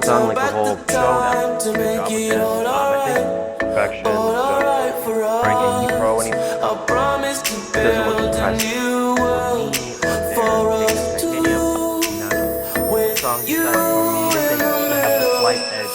done like a whole showdown. Good job with this. I think perfection. So ranking pro anyway. It doesn't look impressive for me on there. Being a titanium, not strong side for me. They have the slight edge.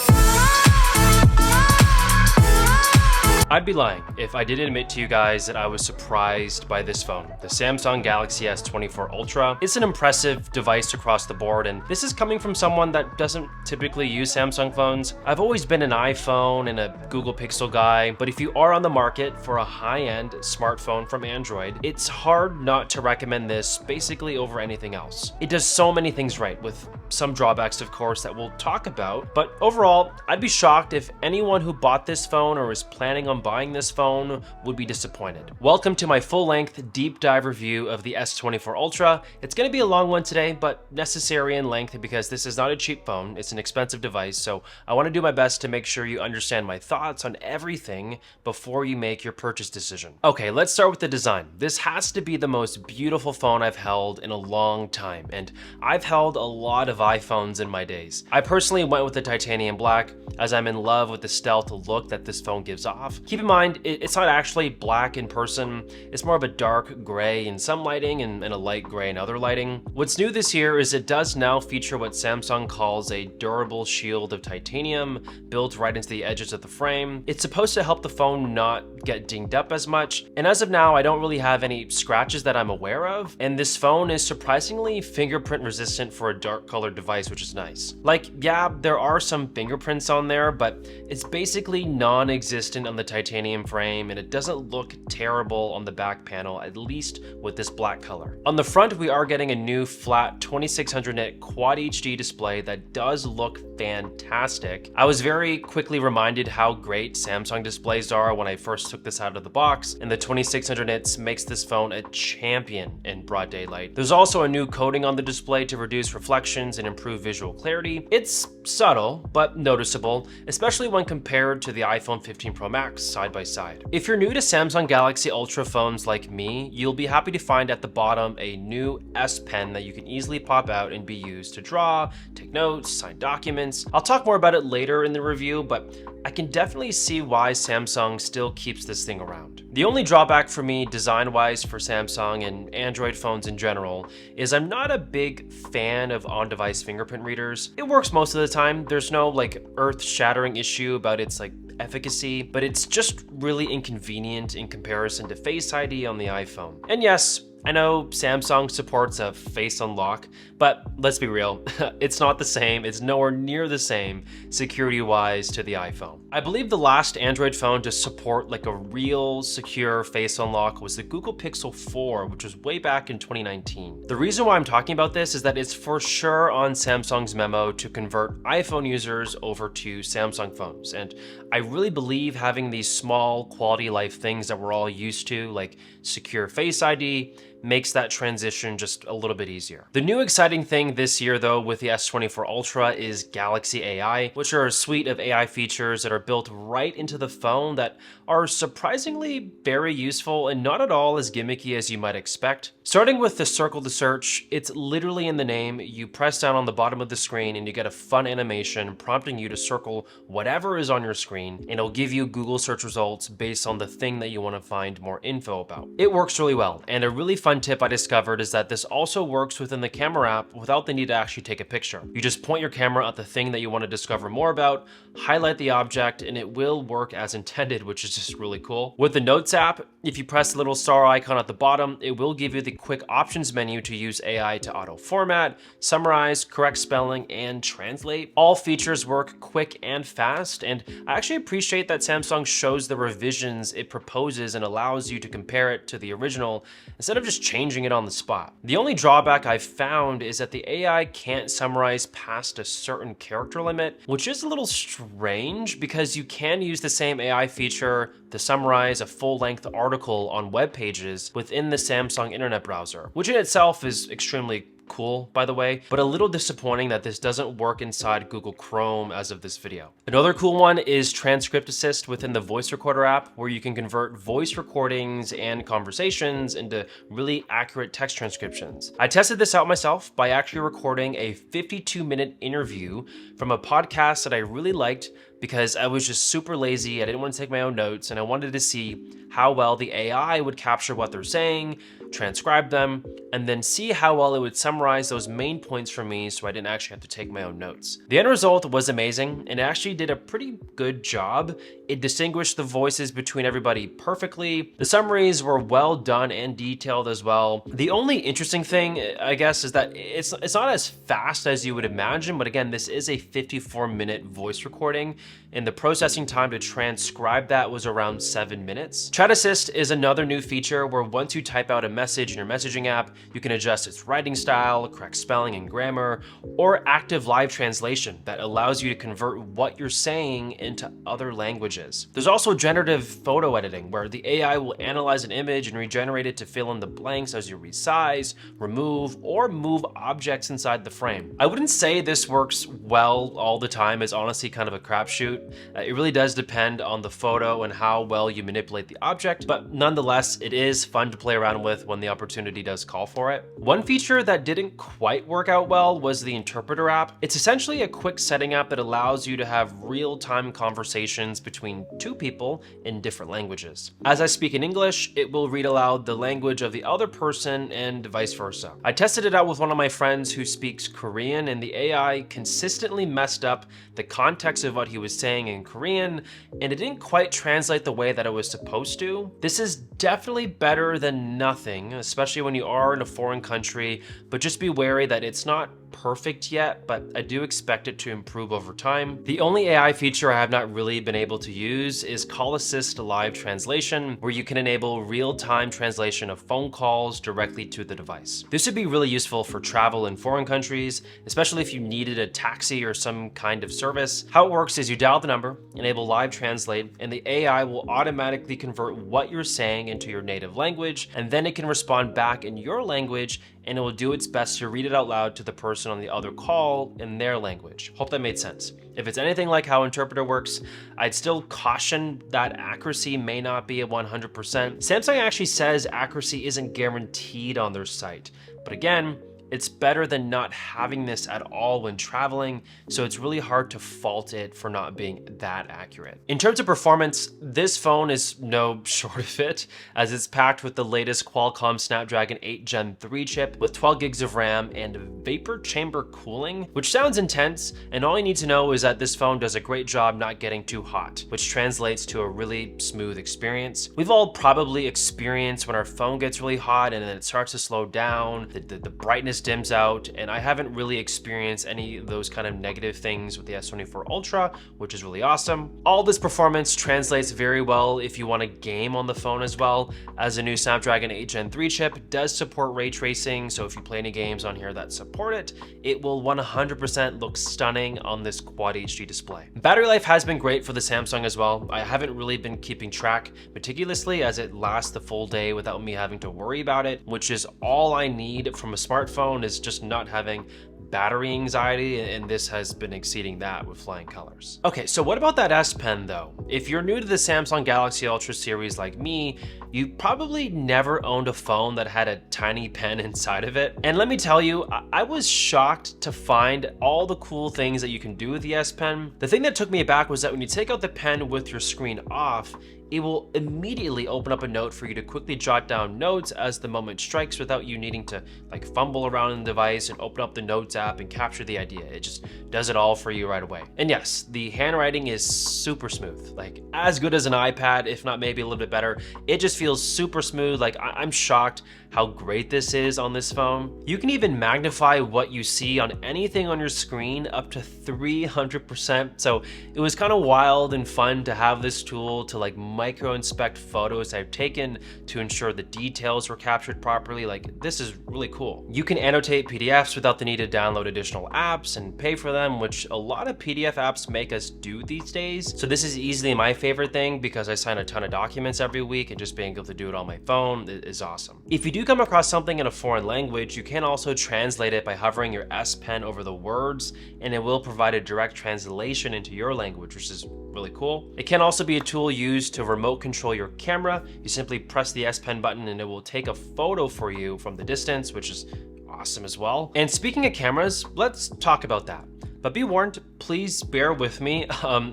I'd be lying if I didn't admit to you guys that I was surprised by this phone. The Samsung Galaxy S24 Ultra. It's an impressive device across the board, and this is coming from someone that doesn't typically use Samsung phones. I've always been an iPhone and a Google Pixel guy, but if you are on the market for a high-end smartphone from Android, it's hard not to recommend this basically over anything else. It does so many things right, with some drawbacks of course that we'll talk about, but overall, I'd be shocked if anyone who bought this phone or is planning on buying this phone would be disappointed. Welcome to my full-length deep dive review of the S24 Ultra. It's going to be a long one today, but necessary in length because this is not a cheap phone. It's an expensive device, so I want to do my best to make sure you understand my thoughts on everything before you make your purchase decision. Okay, let's start with the design. This has to be the most beautiful phone I've held in a long time, and I've held a lot of iPhones in my days. I personally went with the titanium black as I'm in love with the stealth look that this phone gives off. Keep in mind, it's not actually black in person. It's more of a dark gray in some lighting and a light gray in other lighting. What's new this year is it does now feature what Samsung calls a durable shield of titanium built right into the edges of the frame. It's supposed to help the phone not get dinged up as much. And as of now, I don't really have any scratches that I'm aware of. And this phone is surprisingly fingerprint resistant for a dark colored device, which is nice. Like, yeah, there are some fingerprints on there, but it's basically non-existent on the titanium frame, and it doesn't look terrible on the back panel, at least with this black color. On the front, we are getting a new flat 2600 nit Quad HD display that does look fantastic. I was very quickly reminded how great Samsung displays are when I first took this out of the box, and the 2600 nits makes this phone a champion in broad daylight. There's also a new coating on the display to reduce reflections and improve visual clarity. It's subtle, but noticeable, especially when compared to the iPhone 15 Pro Max side by side. If you're new to Samsung Galaxy Ultra phones like me, you'll be happy to find at the bottom a new S Pen that you can easily pop out and be used to draw, take notes, sign documents. I'll talk more about it later in the review, but I can definitely see why Samsung still keeps this thing around. The only drawback for me design-wise for Samsung and Android phones in general is I'm not a big fan of on-device fingerprint readers. It works most of the time. There's no like earth-shattering issue about its like efficacy, but it's just really inconvenient in comparison to Face ID on the iPhone. And yes, I know Samsung supports a face unlock, but let's be real, it's not the same. It's nowhere near the same security-wise to the iPhone. I believe the last Android phone to support like a real secure face unlock was the Google Pixel 4, which was way back in 2019. The reason why I'm talking about this is that it's for sure on Samsung's memo to convert iPhone users over to Samsung phones, and I really believe having these small quality of life things that we're all used to, like secure Face ID, makes that transition just a little bit easier. The new exciting thing this year though with the S24 Ultra is Galaxy AI, which are a suite of AI features that are built right into the phone that are surprisingly very useful and not at all as gimmicky as you might expect. Starting with the circle to search, it's literally in the name. You press down on the bottom of the screen and you get a fun animation prompting you to circle whatever is on your screen, and it'll give you Google search results based on the thing that you want to find more info about. It works really well, and a really fun tip I discovered is that this also works within the camera app without the need to actually take a picture. You just point your camera at the thing that you want to discover more about, highlight the object, and it will work as intended, which is just really cool. With the Notes app, if you press the little star icon at the bottom, it will give you the quick options menu to use AI to auto format, summarize, correct spelling, and translate. All features work quick and fast, and I actually appreciate that Samsung shows the revisions it proposes and allows you to compare it to the original instead of just changing it on the spot. The only drawback I've found is that the AI can't summarize past a certain character limit, which is a little strange because you can use the same AI feature to summarize a full-length article on web pages within the Samsung internet browser, which in itself is extremely cool, by the way, but a little disappointing that this doesn't work inside Google Chrome as of this video. Another cool one is Transcript Assist within the voice recorder app, where you can convert voice recordings and conversations into really accurate text transcriptions. I tested this out myself by actually recording a 52-minute interview from a podcast that I really liked because I was just super lazy. I didn't want to take my own notes, and I wanted to see how well the AI would capture what they're saying, transcribe them, and then see how well it would summarize those main points for me so I didn't actually have to take my own notes. The end result was amazing and it actually did a pretty good job. It distinguished the voices between everybody perfectly. The summaries were well done and detailed as well. The only interesting thing, I guess, is that it's not as fast as you would imagine, but again, this is a 54-minute voice recording, and the processing time to transcribe that was around 7 minutes. Chat Assist is another new feature where once you type out a message in your messaging app, you can adjust its writing style, correct spelling and grammar, or active live translation that allows you to convert what you're saying into other languages. There's also generative photo editing, where the AI will analyze an image and regenerate it to fill in the blanks as you resize, remove, or move objects inside the frame. I wouldn't say this works well all the time. It's honestly kind of a crapshoot. It really does depend on the photo and how well you manipulate the object, but nonetheless, it is fun to play around with when the opportunity does call for it. One feature that didn't quite work out well was the interpreter app. It's essentially a quick setting app that allows you to have real-time conversations between two people in different languages. As I speak in English, it will read aloud the language of the other person and vice versa. I tested it out with one of my friends who speaks Korean, and the AI consistently messed up the context of what he was saying in Korean, and it didn't quite translate the way that it was supposed to. This is definitely better than nothing, especially when you are in a foreign country, but just be wary that it's not perfect yet, but I do expect it to improve over time. The only AI feature I have not really been able to use is Call Assist Live Translation, where you can enable real-time translation of phone calls directly to the device. This would be really useful for travel in foreign countries, especially if you needed a taxi or some kind of service. How it works is you dial the number, enable Live Translate, and the AI will automatically convert what you're saying into your native language, and then it can respond back in your language, and it will do its best to read it out loud to the person on the other call in their language. Hope that made sense. If it's anything like how Interpreter works, I'd still caution that accuracy may not be at 100%. Samsung actually says accuracy isn't guaranteed on their site, but again, it's better than not having this at all when traveling, so it's really hard to fault it for not being that accurate. In terms of performance, this phone is no short of it, as it's packed with the latest Qualcomm Snapdragon 8 Gen 3 chip with 12 gigs of RAM and vapor chamber cooling, which sounds intense, and all you need to know is that this phone does a great job not getting too hot, which translates to a really smooth experience. We've all probably experienced when our phone gets really hot and then it starts to slow down, the brightness dims out, and I haven't really experienced any of those kind of negative things with the S24 Ultra, which is really awesome. All this performance translates very well if you want to game on the phone as well, as the new Snapdragon 8 Gen 3 chip does support ray tracing, so if you play any games on here that support it, it will 100% look stunning on this Quad HD display. Battery life has been great for the Samsung as well. I haven't really been keeping track meticulously, as it lasts the full day without me having to worry about it, which is all I need from a smartphone, is just not having battery anxiety, and this has been exceeding that with flying colors. Okay, so what about that S Pen though? If you're new to the Samsung Galaxy Ultra series like me, you probably never owned a phone that had a tiny pen inside of it. And let me tell you, I was shocked to find all the cool things that you can do with the S Pen. The thing that took me aback was that when you take out the pen with your screen off, it will immediately open up a note for you to quickly jot down notes as the moment strikes without you needing to like fumble around in the device and open up the notes app and capture the idea. It just does it all for you right away. And yes, the handwriting is super smooth, like as good as an iPad, if not maybe a little bit better. It just feels super smooth. Like I'm shocked how great this is on this phone. You can even magnify what you see on anything on your screen up to 300%. So it was kind of wild and fun to have this tool to like micro inspect photos I've taken to ensure the details were captured properly. Like, this is really cool. You can annotate PDFs without the need to download additional apps and pay for them, which a lot of PDF apps make us do these days. So this is easily my favorite thing because I sign a ton of documents every week, and just being able to do it on my phone is awesome. If you do come across something in a foreign language, you can also translate it by hovering your S Pen over the words, and it will provide a direct translation into your language, which is really cool. It can also be a tool used to remote control your camera. You simply press the S Pen button and it will take a photo for you from the distance, which is awesome as well. And speaking of cameras, let's talk about that. But be warned, please bear with me.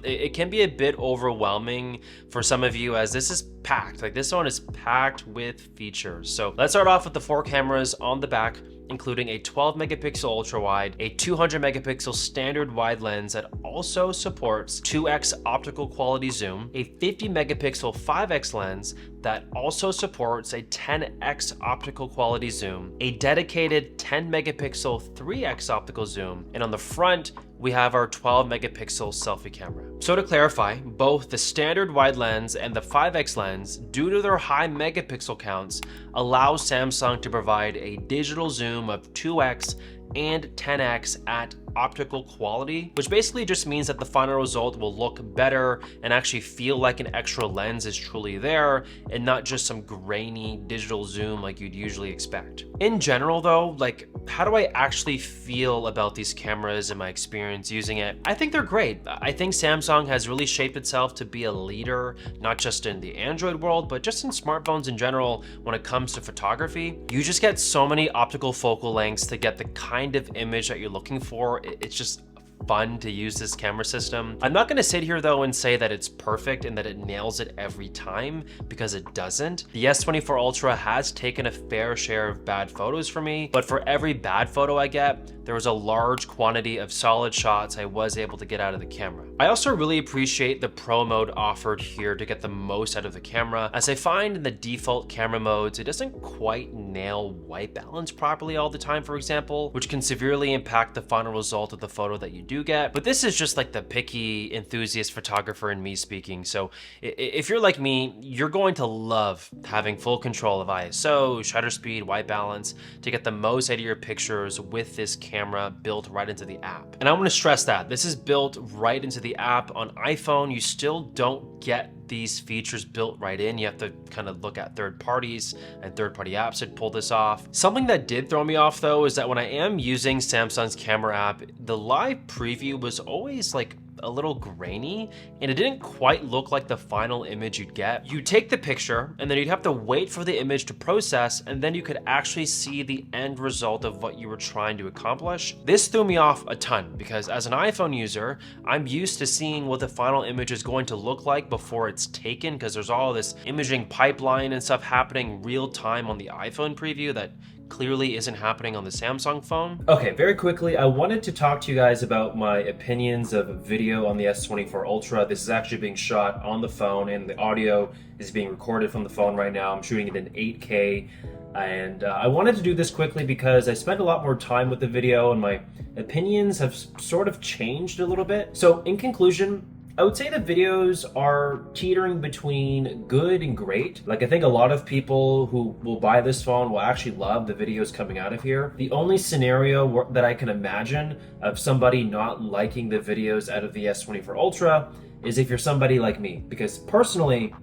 It can be a bit overwhelming for some of you, as this is packed. Like, this one is packed with features. So let's start off with the 4 cameras on the back, including a 12 megapixel ultra wide, a 200 megapixel standard wide lens that also supports 2x optical quality zoom, a 50 megapixel 5x lens that also supports a 10x optical quality zoom, a dedicated 10 megapixel 3x optical zoom, and on the front, we have our 12 megapixel selfie camera. So to clarify, both the standard wide lens and the 5x lens, due to their high megapixel counts, allow Samsung to provide a digital zoom of 2x and 10x at optical quality, which basically just means that the final result will look better and actually feel like an extra lens is truly there and not just some grainy digital zoom like you'd usually expect. In general though, like, how do I actually feel about these cameras and my experience using it? I think they're great. I think Samsung has really shaped itself to be a leader, not just in the Android world, but just in smartphones in general when it comes to photography. You just get so many optical focal lengths to get the kind of image that you're looking for. It's just fun to use this camera system. I'm not going to sit here though and say that it's perfect and that it nails it every time, because it doesn't. The S24 Ultra has taken a fair share of bad photos for me, but for every bad photo I get, there was a large quantity of solid shots I was able to get out of the camera. I also really appreciate the Pro mode offered here to get the most out of the camera, as I find in the default camera modes, it doesn't quite nail white balance properly all the time, for example, which can severely impact the final result of the photo that you do get. But this is just like the picky enthusiast photographer in me speaking. So if you're like me, you're going to love having full control of ISO, shutter speed, white balance to get the most out of your pictures with this camera built right into the app. And I want to stress that this is built right into the app. On iPhone, you still don't get these features built right in. You have to kind of look at third parties and third-party apps that pull this off. Something that did throw me off though is that when I am using Samsung's camera app, the live preview was always like a little grainy, and it didn't quite look like the final image you'd get. You take the picture and then you'd have to wait for the image to process, and then you could actually see the end result of what you were trying to accomplish. This threw me off a ton because as an iPhone user, I'm used to seeing what the final image is going to look like before it's taken, because there's all this imaging pipeline and stuff happening real time on the iPhone preview that clearly isn't happening on the Samsung phone. Okay, very quickly, I wanted to talk to you guys about my opinions of video on the S24 Ultra. This is actually being shot on the phone, and the audio is being recorded from the phone right now. I'm shooting it in 8K, and I wanted to do this quickly because I spent a lot more time with the video, and my opinions have sort of changed a little bit. So in conclusion, I would say the videos are teetering between good and great. Like, I think a lot of people who will buy this phone will actually love the videos coming out of here. The only scenario that I can imagine of somebody not liking the videos out of the S24 Ultra is if you're somebody like me. Because personally,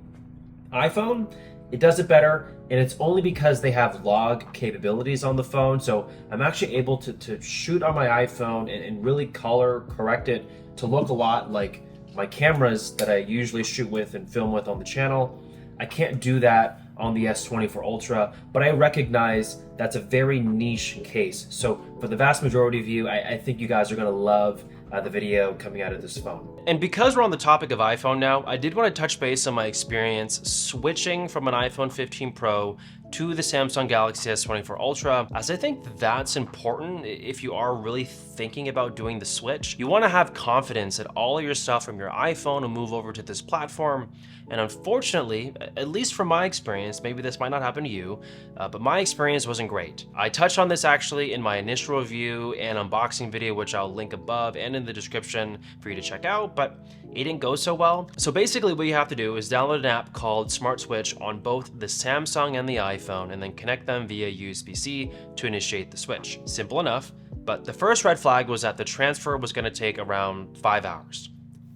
iPhone, it does it better, and it's only because they have log capabilities on the phone. So I'm actually able to shoot on my iPhone and really color correct it to look a lot like my cameras that I usually shoot with and film with on the channel. I can't do that on the S24 Ultra, but I recognize that's a very niche case. So for the vast majority of you, I think you guys are gonna love the video coming out of this phone. And because we're on the topic of iPhone now, I did want to touch base on my experience switching from an iPhone 15 Pro to the Samsung Galaxy S24 Ultra, as I think that's important if you are really thinking about doing the switch. You want to have confidence that all of your stuff from your iPhone will move over to this platform. And unfortunately, at least from my experience, maybe this might not happen to you, but my experience wasn't great. I touched on this actually in my initial review and unboxing video, which I'll link above and in the description for you to check out, but it didn't go so well. So basically what you have to do is download an app called Smart Switch on both the Samsung and the iPhone, and then connect them via USB-C to initiate the switch. Simple enough, but the first red flag was that the transfer was going to take around 5 hours.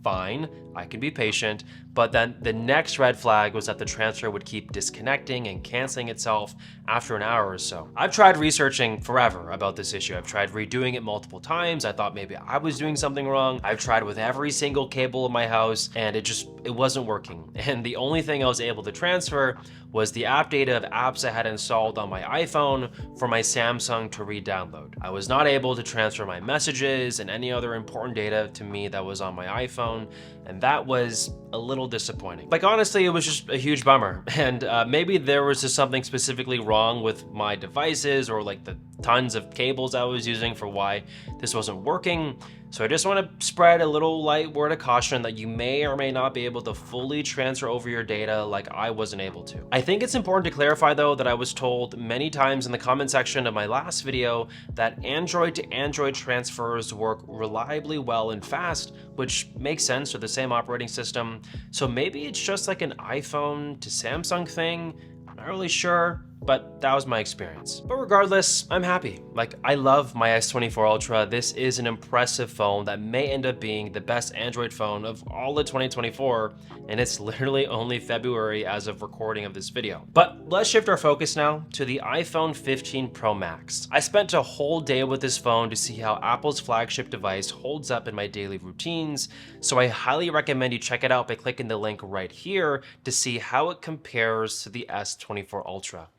Fine, I can be patient, but then the next red flag was that the transfer would keep disconnecting and canceling itself after an hour or so. I've tried researching forever about this issue. I've tried redoing it multiple times. I thought maybe I was doing something wrong. I've tried with every single cable in my house, and it wasn't working. And the only thing I was able to transfer was the app data of apps I had installed on my iPhone for my Samsung to re-download. I was not able to transfer my messages and any other important data to me that was on my iPhone, and that was a little disappointing. Like, honestly, it was just a huge bummer. And maybe there was just something specifically wrong with my devices, or like the tons of cables I was using for why this wasn't working. So I just want to spread a little light word of caution that you may or may not be able to fully transfer over your data like I wasn't able to. I think it's important to clarify though that I was told many times in the comment section of my last video that Android to Android transfers work reliably well and fast, which makes sense with the same operating system. So maybe it's just like an iPhone to Samsung thing. I'm not really sure, but that was my experience. But regardless, I'm happy. Like, I love my S24 Ultra. This is an impressive phone that may end up being the best Android phone of all of 2024, and it's literally only February as of recording of this video. But let's shift our focus now to the iPhone 15 Pro Max. I spent a whole day with this phone to see how Apple's flagship device holds up in my daily routines, so I highly recommend you check it out by clicking the link right here to see how it compares to the S24 Ultra.